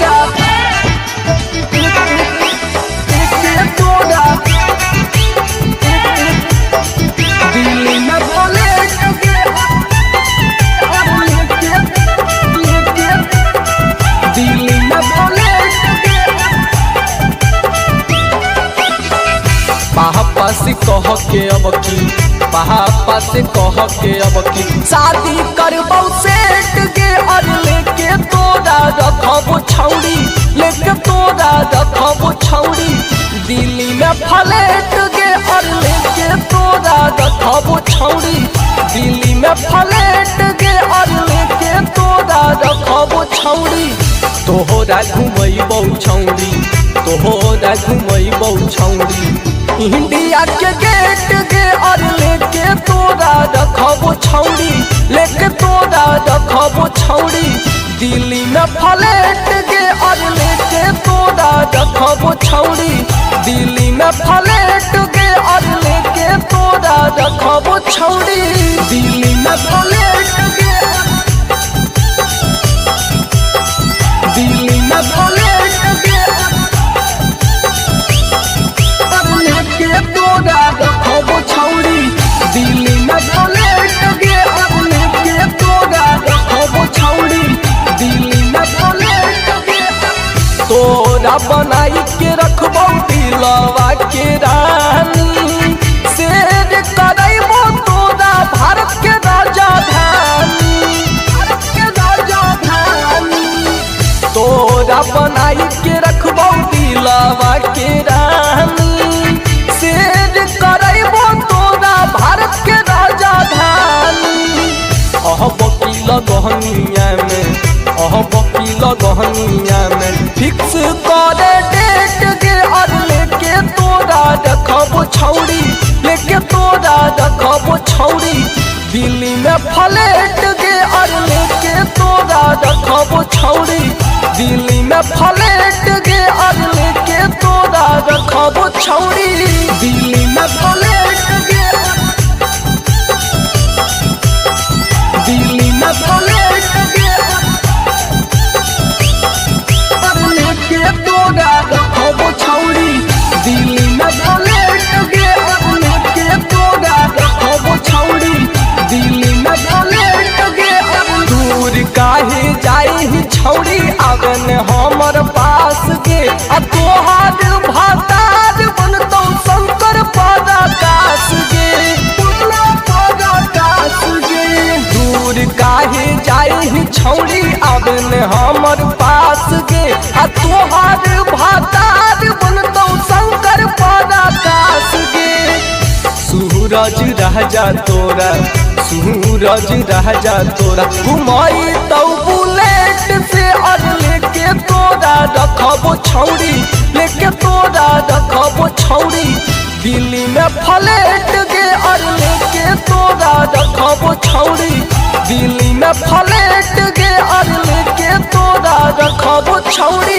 तोड़ा लेके तोड़ा दिल्ली में भले के और लेके दिल्ली में भले पापा से कह के अब की पापा से कह के अब की शादी करबौ सेठ के और लेके तोरा रखबो छौड़ी लेके तोरा रखबो छौड़ी दिल्ली में फ्लैट के और लेके तोरा रखबो छौड़ी दिल्ली में फ्लैट के और लेके तोरा रखबो छौड़ी तोहरा घुमैबौ छौड़ी तोहरा घुमैबौ छौड़ी इंडिया के गेट के और लेके तोरा रखबो छौड़ी लेके तोरा रखबो छौड़ी दिल्ली में फ्लैट के और लेके तोरा रखबो छौड़ी दिल्ली में फ्लैट के और लेके तोरा रखबो छौड़ी दिल्ली में फ्लैट के दिल्ली में फ्लैट के लेके तोरा रखबो छौड़ी दिल्ली में फ्लैट के अब लेके तोरा रखबो छौड़ी दिल्ली में फ्लैट के तोरा बनाई के रखबो दिलवा के रानी शेर करैबो तोरा भारत के राजधानी तोरा बनाई के रखबो दिलवा के रानी शेर करैबो तोरा भारत के राजधानी वकील गहनिया में वकील गहनिया में फिक्स करे डेट के और लेके तोरा रखबो छौड़ी लेके तोरा रखबो छौड़ी दिल्ली में फ्लैट के और लेके तोरा रखबो छौड़ी दिल्ली में फ्लैट के और लेके तोरा रखबो छौड़ी दिल्ली में फ्लैट के दिल्ली में फ्लैट के और लेके तोरा रखबो छौड़ी दिल्ली में फ्लैट के और लेके तोरा रखबो छौड़ी दिल्ली में फ्लैट के दूर काहे जाई छौड़ी आवन हमर पास के आ तोहार भातार बनतौ शंकर पराकाश के दूर काहे जाई छौड़ी आवन हमर पास के आ तोहार भातार बनतौ शंकर पराकाश के सूरज राजा तोरा सूरज राजा तोरा घुमाई तौ बुलेट से और लेके तोरा रखबो छौड़ी लेके तोरा रखबो छौड़ी दिल्ली में फ्लैट के और लेके तोरा रखबो छौड़ी दिल्ली में फ्लैट के और लेके तोरा रखबो छौड़ी।